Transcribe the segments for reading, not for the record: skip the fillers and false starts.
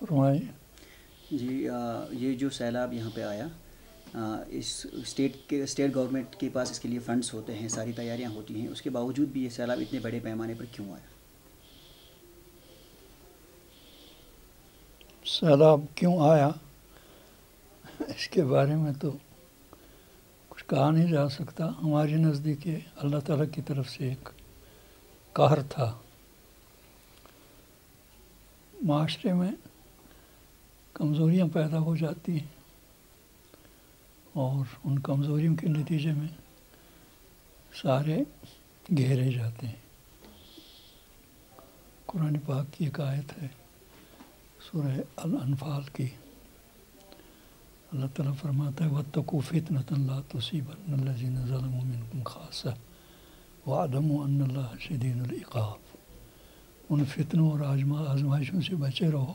فرمائیں۔ جی یہ جو سیلاب یہاں پہ آیا، اس اسٹیٹ گورنمنٹ کے پاس اس کے لیے فنڈز ہوتے ہیں، ساری تیاریاں ہوتی ہیں، اس کے باوجود بھی یہ سیلاب اتنے بڑے پیمانے پر کیوں آیا؟ سیلاب کیوں آیا اس کے بارے میں تو کچھ کہا نہیں جا سکتا۔ ہمارے نزدیک اللہ تعالیٰ کی طرف سے ایک قہر تھا۔ معاشرے میں کمزوریاں پیدا ہو جاتی ہیں اور ان کمزوریوں کے نتیجے میں سارے گھیرے جاتے ہیں۔ قرآن پاک کی ایک آیت ہے سورہ الانفال کی، اللہ تعالیٰ فرماتا ہے وَاتَّقُوا فِتْنَةً لَا تُصِيبَنَّ الَّذِينَ ظَلَمُوا مِنْكُمْ خَاصَّةً وَاعْلَمُوا أَنَّ اللَّهَ شَدِيدُ الْعِقَابِ۔ ان فتنوں اور آزمائشوں سے بچے رہو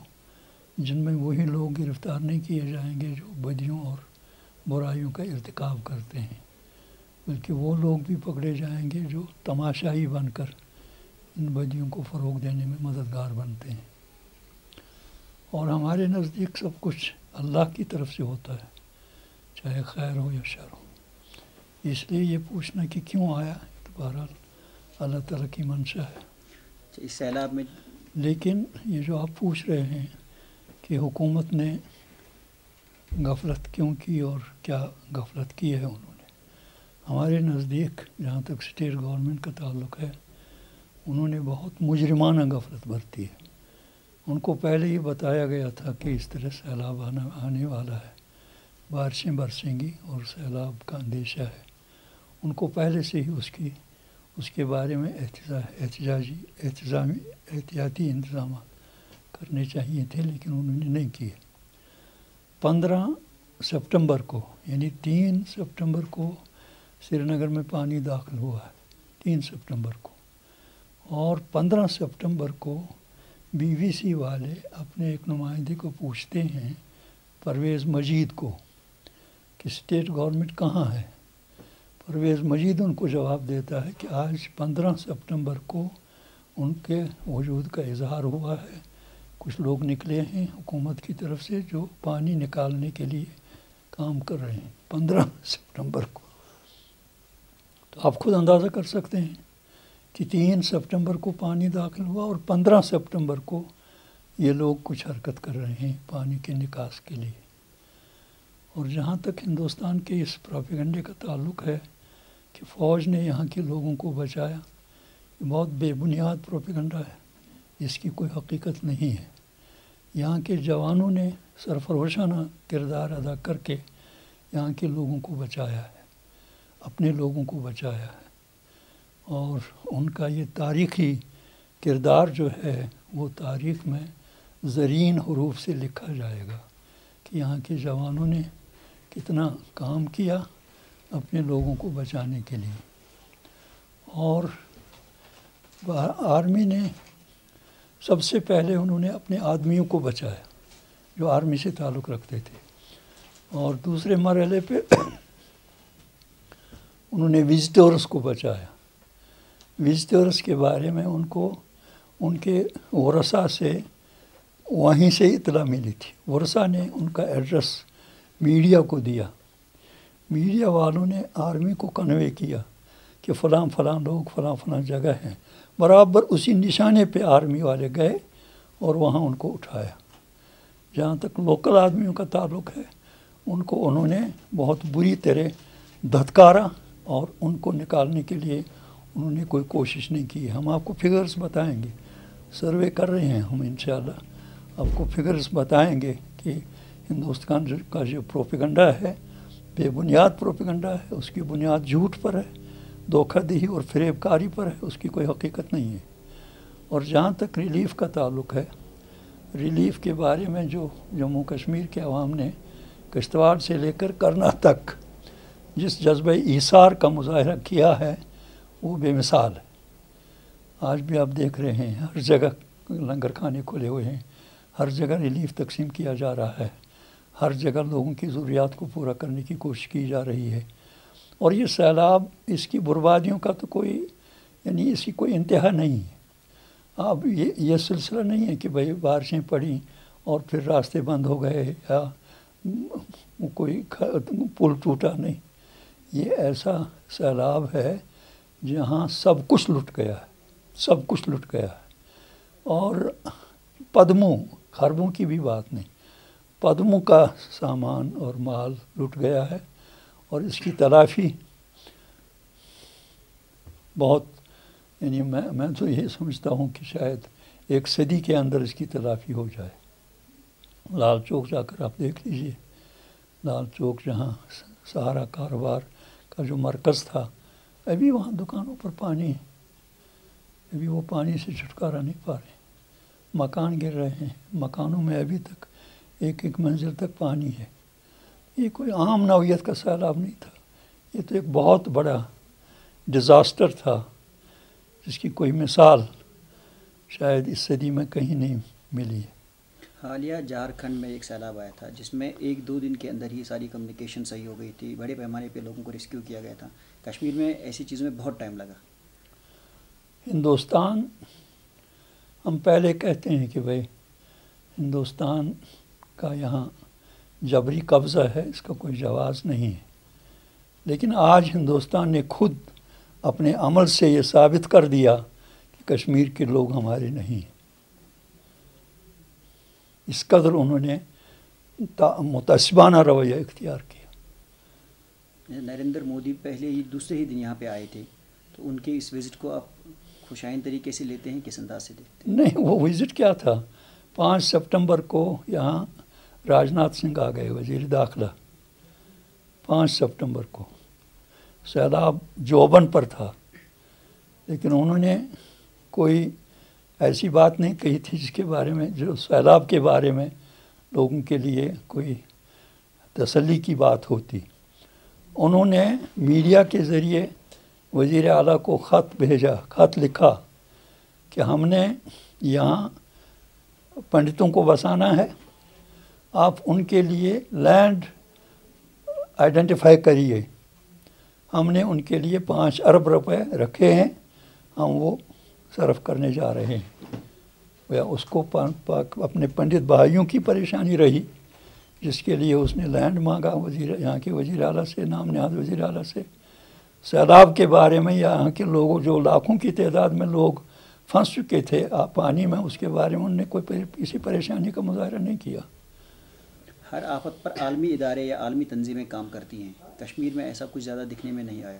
جن میں وہی لوگ گرفتار نہیں کیے جائیں گے جو بدیوں اور برائیوں کا ارتکاب کرتے ہیں، بلکہ وہ لوگ بھی پکڑے جائیں گے جو تماشائی بن کر ان بدیوں کو فروغ دینے میں مددگار بنتے ہیں۔ اور ہمارے نزدیک سب کچھ اللہ کی طرف سے ہوتا ہے، چاہے خیر ہو یا شر ہو۔ اس لیے یہ پوچھنا کہ کیوں آیا، تو بہرحال اللہ تعالیٰ کی منشا ہے۔ اس سیلاب میں لیکن یہ جو آپ پوچھ رہے ہیں کہ حکومت نے غفلت کیوں کی اور کیا غفلت کی ہے انہوں نے، ہمارے نزدیک جہاں تک اسٹیٹ گورنمنٹ کا تعلق ہے انہوں نے بہت مجرمانہ غفلت برتی ہے۔ ان کو پہلے ہی بتایا گیا تھا کہ اس طرح سیلاب آنے والا ہے، بارشیں برسیں گی اور سیلاب کا اندیشہ ہے۔ ان کو پہلے سے ہی اس کے بارے میں احتیاطی انتظامات کرنے چاہیے تھے، لیکن انہوں نے نہیں کیے۔ 15 سپٹمبر کو یعنی 3 سپٹمبر کو سری نگر میں پانی داخل ہوا ہے، 3 سپٹمبر کو، اور 15 سپٹمبر کو بی بی سی والے اپنے ایک نمائندے کو پوچھتے ہیں، پرویز مجید کو، کہ اسٹیٹ گورنمنٹ کہاں ہے۔ پرویز مجید ان کو جواب دیتا ہے کہ آج 15 سپٹمبر کو ان کے وجود کا اظہار ہوا ہے، کچھ لوگ نکلے ہیں حکومت کی طرف سے جو پانی نکالنے کے لیے کام کر رہے ہیں 15 سپٹمبر کو۔ تو آپ خود اندازہ کر سکتے ہیں کہ 3 سپٹمبر کو پانی داخل ہوا اور 15 سپٹمبر کو یہ لوگ کچھ حرکت کر رہے ہیں پانی کے نکاس کے لیے۔ اور جہاں تک ہندوستان کے اس پروپیگنڈے کا تعلق ہے کہ فوج نے یہاں کے لوگوں کو بچایا، یہ بہت بے بنیاد پروپیگنڈا ہے، اس کی کوئی حقیقت نہیں ہے۔ یہاں کے جوانوں نے سرفروشانہ کردار ادا کر کے یہاں کے لوگوں کو بچایا ہے، اپنے لوگوں کو بچایا ہے، اور ان کا یہ تاریخی کردار جو ہے وہ تاریخ میں زرین حروف سے لکھا جائے گا کہ یہاں کے جوانوں نے کتنا کام کیا اپنے لوگوں کو بچانے کے لیے۔ اور آرمی نے سب سے پہلے انہوں نے اپنے آدمیوں کو بچایا جو آرمی سے تعلق رکھتے تھے، اور دوسرے مرحلے پہ انہوں نے وزٹرز کو بچایا۔ وزٹرز کے بارے میں ان کو ان کے ورثاء سے وہیں سے اطلاع ملی تھی، ورثاء نے ان کا ایڈریس میڈیا کو دیا، میڈیا والوں نے آرمی کو کنوے کیا کہ فلاں فلاں لوگ فلاں فلاں جگہ ہیں، برابر اسی نشانے پہ آرمی والے گئے اور وہاں ان کو اٹھایا۔ جہاں تک لوکل آدمیوں کا تعلق ہے ان کو انہوں نے بہت بری طرح دھتکارا اور ان کو نکالنے کے لیے انہوں نے کوئی کوشش نہیں کی۔ ہم آپ کو فگرز بتائیں گے، سروے کر رہے ہیں ہم انشاءاللہ، آپ کو فگرز بتائیں گے کہ ہندوستان کا جو پروپیگنڈا ہے بے بنیاد پروپیگنڈا ہے، اس کی بنیاد جھوٹ پر ہے، دھوکہ دہی اور فریب کاری پر ہے، اس کی کوئی حقیقت نہیں ہے۔ اور جہاں تک ریلیف کا تعلق ہے، ریلیف کے بارے میں جو جموں کشمیر کے عوام نے کشتواڑ سے لے کر کرنا تک جس جذبہ ایثار کا مظاہرہ کیا ہے وہ بے مثال ہے۔ آج بھی آپ دیکھ رہے ہیں ہر جگہ لنگر کھانے کھلے ہوئے ہیں، ہر جگہ ریلیف تقسیم کیا جا رہا ہے، ہر جگہ لوگوں کی ضروریات کو پورا کرنے کی کوشش کی جا رہی ہے۔ اور یہ سیلاب، اس کی بربادیوں کا تو کوئی یعنی اس کی کوئی انتہا نہیں ہے۔ اب یہ سلسلہ نہیں ہے کہ بھئی بارشیں پڑیں اور پھر راستے بند ہو گئے یا کوئی پل ٹوٹا نہیں. یہ ایسا سیلاب ہے جہاں سب کچھ لٹ گیا ہے، سب کچھ لٹ گیا ہے. اور پدموں خربوں کی بھی بات نہیں، پدموں کا سامان اور مال لٹ گیا ہے. اور اس کی تلافی بہت، یعنی میں تو یہ سمجھتا ہوں کہ شاید 1 صدی کے اندر اس کی تلافی ہو جائے. لال چوک جا کر آپ دیکھ لیجئے، لال چوک جہاں سہارا کاروبار کا جو مرکز تھا، ابھی وہاں دکانوں پر پانی ہے، ابھی وہ پانی سے چھٹکارا نہیں پا رہے. مکان گر رہے ہیں، مکانوں میں ابھی تک 1 منزل تک پانی ہے. یہ کوئی عام نوعیت کا سیلاب نہیں تھا، یہ تو ایک بہت بڑا ڈیزاسٹر تھا جس کی کوئی مثال شاید اس صدی میں کہیں نہیں ملی ہے. حالیہ جھارکھنڈ میں ایک سیلاب آیا تھا جس میں 1-2 دن کے اندر ہی ساری کمیونیکیشن صحیح ہو گئی تھی، بڑے پیمانے پہ لوگوں کو ریسکیو کیا گیا تھا. کشمیر میں ایسی چیزوں میں بہت ٹائم لگا. ہندوستان، ہم پہلے کہتے ہیں کہ بھئی ہندوستان کا یہاں جبری قبضہ ہے، اس کا کوئی جواز نہیں ہے. لیکن آج ہندوستان نے خود اپنے عمل سے یہ ثابت کر دیا کہ کشمیر کے لوگ ہمارے نہیں ہیں. اس قدر انہوں نے متعصبانہ رویہ اختیار کیا. نریندر مودی پہلے ہی دوسرے ہی دن یہاں پہ آئے تھے، تو ان کے اس وزٹ کو آپ خوشائن طریقے سے لیتے ہیں، کس انداز سے دیکھتے ہیں؟ نہیں، وہ وزٹ کیا تھا؟ 5 سپٹمبر کو یہاں راج ناتھ سنگھ آ گئے، وزیر داخلہ. 5 سپٹمبر کو سیلاب جوبن پر تھا، لیکن انہوں نے کوئی ایسی بات نہیں کہی تھی جس کے بارے میں، جو سیلاب کے بارے میں لوگوں کے لیے کوئی تسلی کی بات ہوتی. انہوں نے میڈیا کے ذریعے وزیر اعلیٰ کو خط بھیجا، خط لکھا کہ ہم نے یہاں پنڈتوں کو بسانا ہے، آپ ان کے لیے لینڈ آئیڈینٹیفائی کریے. ہم نے ان کے لیے 5 ارب روپے رکھے ہیں، ہم وہ صرف کرنے جا رہے ہیں. اس کو اپنے پنڈت بھائیوں کی پریشانی رہی جس کے لیے اس نے لینڈ مانگا یہاں کے وزیر اعلیٰ سے، نام نہاد وزیر اعلیٰ سے. سیلاب کے بارے میں یہاں کے لوگوں، جو لاکھوں کی تعداد میں لوگ پھنس چکے تھے پانی میں، اس کے بارے میں انہوں نے کوئی کسی پریشانی کا مظاہرہ نہیں کیا. ہر آفت پر عالمی ادارے یا عالمی تنظیمیں کام کرتی ہیں، کشمیر میں ایسا کچھ زیادہ دکھنے میں نہیں آیا.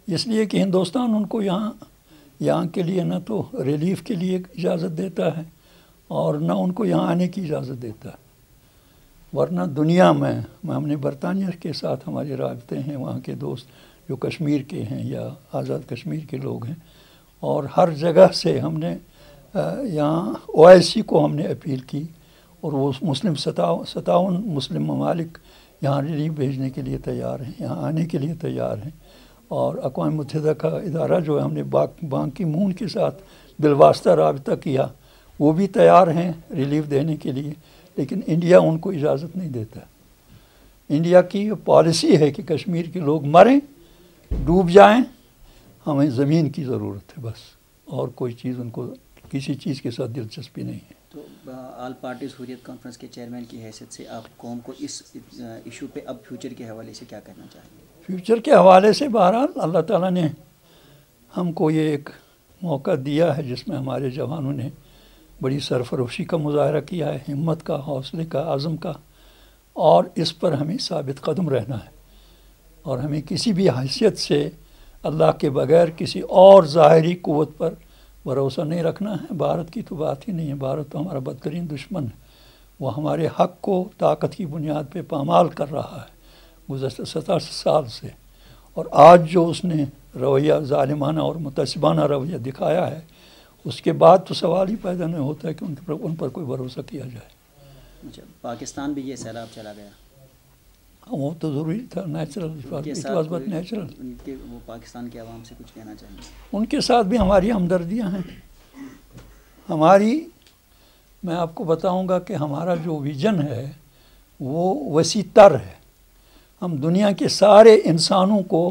اس لیے کہ ہندوستان ان کو یہاں کے لیے نہ تو ریلیف کے لیے اجازت دیتا ہے اور نہ ان کو یہاں آنے کی اجازت دیتا ہے. ورنہ دنیا میں ہم نے برطانیہ کے ساتھ ہمارے رابطے ہیں، وہاں کے دوست جو کشمیر کے ہیں یا آزاد کشمیر کے لوگ ہیں، اور ہر جگہ سے ہم نے یہاں OIC کو ہم نے اپیل کی، اور وہ مسلم 57 مسلم ممالک یہاں ریلیف بھیجنے کے لیے تیار ہیں، یہاں آنے کے لیے تیار ہیں. اور اقوام متحدہ کا ادارہ جو ہے، ہم نے بان کی مون کے ساتھ بالواسطہ رابطہ کیا، وہ بھی تیار ہیں ریلیف دینے کے لیے. لیکن انڈیا ان کو اجازت نہیں دیتا. انڈیا کی پالیسی ہے کہ کشمیر کے لوگ مریں، ڈوب جائیں، ہمیں زمین کی ضرورت ہے بس، اور کوئی چیز ان کو کسی چیز کے ساتھ دلچسپی نہیں ہے. تو آل پارٹیز حریت کانفرنس کے چیئرمین کی حیثیت سے آپ قوم کو اس ایشو پہ اب فیوچر کے حوالے سے کیا کہنا چاہیں گے؟ فیوچر کے حوالے سے بہرحال اللہ تعالیٰ نے ہم کو یہ ایک موقع دیا ہے جس میں ہمارے جوانوں نے بڑی سرفروشی کا مظاہرہ کیا ہے، ہمت کا، حوصلے کا، عزم کا، اور اس پر ہمیں ثابت قدم رہنا ہے. اور ہمیں کسی بھی حیثیت سے اللہ کے بغیر کسی اور ظاہری قوت پر بھروسہ نہیں رکھنا ہے. بھارت کی تو بات ہی نہیں ہے، بھارت تو ہمارا بدترین دشمن ہے. وہ ہمارے حق کو طاقت کی بنیاد پہ پامال کر رہا ہے گزشتہ 87 سال سے. اور آج جو اس نے رویہ ظالمانہ اور متعصبانہ رویہ دکھایا ہے، اس کے بعد تو سوال ہی پیدا نہیں ہوتا ہے کہ ان پر کوئی بھروسہ کیا جائے. اچھا، پاکستان بھی یہ سیلاب چلا گیا، وہ تو ضروری تھا، نیچرل، نیچرل. وہ پاکستان کے عوام سے کچھ کہنا چاہیں گے؟ ان کے ساتھ بھی ہماری ہمدردیاں ہیں. میں آپ کو بتاؤں گا کہ ہمارا جو ویژن ہے وہ وسیع تر ہے. ہم دنیا کے سارے انسانوں کو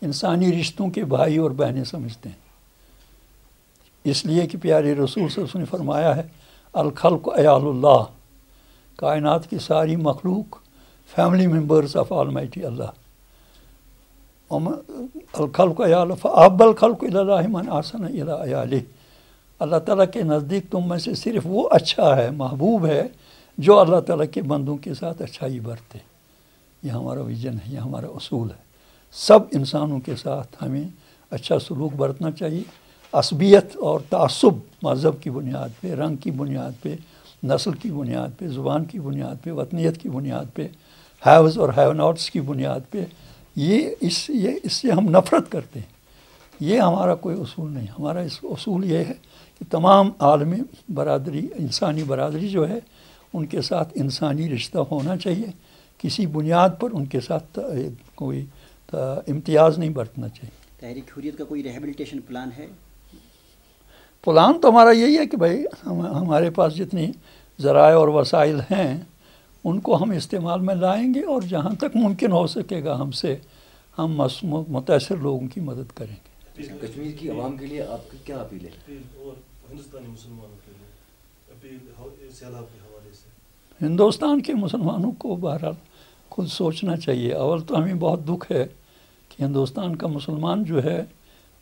انسانی رشتوں کے بھائی اور بہنیں سمجھتے ہیں، اس لیے کہ پیارے رسول صلی اللہ علیہ وسلم نے فرمایا ہے الخلق عیال اللہ، کائنات کی ساری مخلوق فیملی ممبرز آف آلمائٹی اللہ. الخلق عیال فأحب الخلق الی اللہ من احسن الی عیالہ. اللہ تعالیٰ کے نزدیک تم میں سے صرف وہ اچھا ہے، محبوب ہے، جو اللہ تعالیٰ کے بندوں کے ساتھ اچھائی برتے. یہ ہمارا ویژن ہے، یہ ہمارا اصول ہے. سب انسانوں کے ساتھ ہمیں اچھا سلوک برتنا چاہیے. عصبیت اور تعصب مذہب کی بنیاد پہ، رنگ کی بنیاد پہ، نسل کی بنیاد پہ، زبان کی بنیاد پہ، وطنیت کی بنیاد پہ، ہیوز اور ہیو ناٹس کی بنیاد پہ اس سے ہم نفرت کرتے ہیں. یہ ہمارا کوئی اصول نہیں. ہمارا اصول یہ ہے کہ تمام عالمی برادری، انسانی برادری جو ہے، ان کے ساتھ انسانی رشتہ ہونا چاہیے. کسی بنیاد پر ان کے ساتھ کوئی امتیاز نہیں برتنا چاہیے. تحریک حریت کا کوئی ریہیبلیٹیشن پلان ہے؟ پلان تو ہمارا یہی ہے کہ بھائی ہمارے پاس جتنی ذرائع اور وسائل ہیں ان کو ہم استعمال میں لائیں گے، اور جہاں تک ممکن ہو سکے گا ہم متاثر لوگوں کی مدد کریں گے. کشمیر کی عوام کے لیے آپ کی کیا اپیل ہے؟ اور ہندوستانی مسلمانوں کے لیے اپیل سیلاب کے حوالے سے. ہندوستان کے مسلمانوں کو بہرحال خود سوچنا چاہیے. اول تو ہمیں بہت دکھ ہے کہ ہندوستان کا مسلمان جو ہے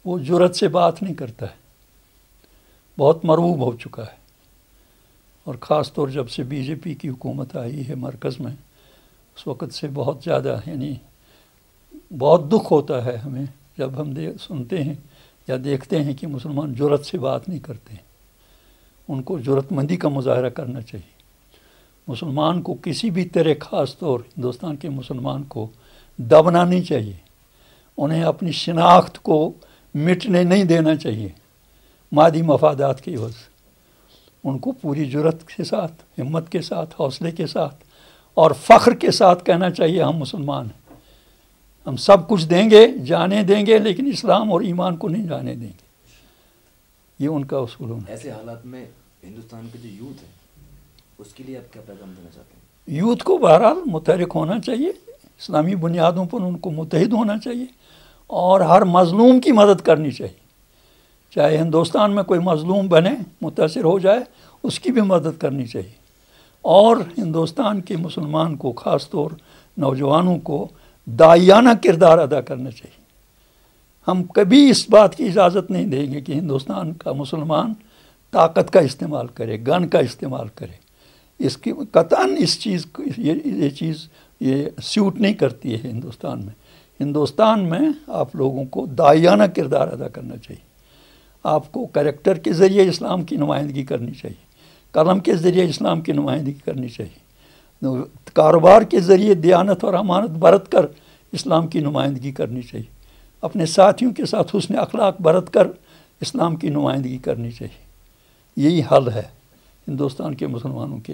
وہ جرأت سے بات نہیں کرتا ہے، بہت مرعوب ہو چکا ہے. اور خاص طور جب سے بی جے پی کی حکومت آئی ہے مرکز میں، اس وقت سے بہت زیادہ بہت دکھ ہوتا ہے ہمیں جب ہم سنتے ہیں یا دیکھتے ہیں کہ مسلمان جرأت سے بات نہیں کرتے ہیں. ان کو جرأت مندی کا مظاہرہ کرنا چاہیے. مسلمان کو کسی بھی طرح، خاص طور ہندوستان کے مسلمان کو دبنا نہیں چاہیے. انہیں اپنی شناخت کو مٹنے نہیں دینا چاہیے مادی مفادات کی عوض. ان کو پوری جرأت کے ساتھ، ہمت کے ساتھ، حوصلے کے ساتھ اور فخر کے ساتھ کہنا چاہیے ہم مسلمان ہیں. ہم سب کچھ دیں گے، جانے دیں گے، لیکن اسلام اور ایمان کو نہیں جانے دیں گے. یہ ان کا اصول ہونا. ایسے حالات میں ہندوستان کے جو یوتھ ہے اس کے لیے آپ کیا پیغام دینا چاہتے ہیں؟ یوتھ کو بہرحال متحرک ہونا چاہیے، اسلامی بنیادوں پر ان کو متحد ہونا چاہیے، اور ہر مظلوم کی مدد کرنی چاہیے. چاہے ہندوستان میں کوئی مظلوم بنے، متاثر ہو جائے، اس کی بھی مدد کرنی چاہیے. اور ہندوستان کے مسلمان کو، خاص طور نوجوانوں کو داعیانہ کردار ادا کرنا چاہیے. ہم کبھی اس بات کی اجازت نہیں دیں گے کہ ہندوستان کا مسلمان طاقت کا استعمال کرے، گن کا استعمال کرے. اس کی قطعاً اس چیز کو یہ چیز سیوٹ نہیں کرتی ہے ہندوستان میں. ہندوستان میں آپ لوگوں کو داعیانہ کردار ادا کرنا چاہیے. آپ کو کریکٹر کے ذریعے اسلام کی نمائندگی کرنی چاہیے، قلم کے ذریعے اسلام کی نمائندگی کرنی چاہیے، کاروبار کے ذریعے دیانت اور امانت برت کر اسلام کی نمائندگی کرنی چاہیے، اپنے ساتھیوں کے ساتھ حسن اخلاق برت کر اسلام کی نمائندگی کرنی چاہیے. یہی حل ہے ہندوستان کے مسلمانوں کے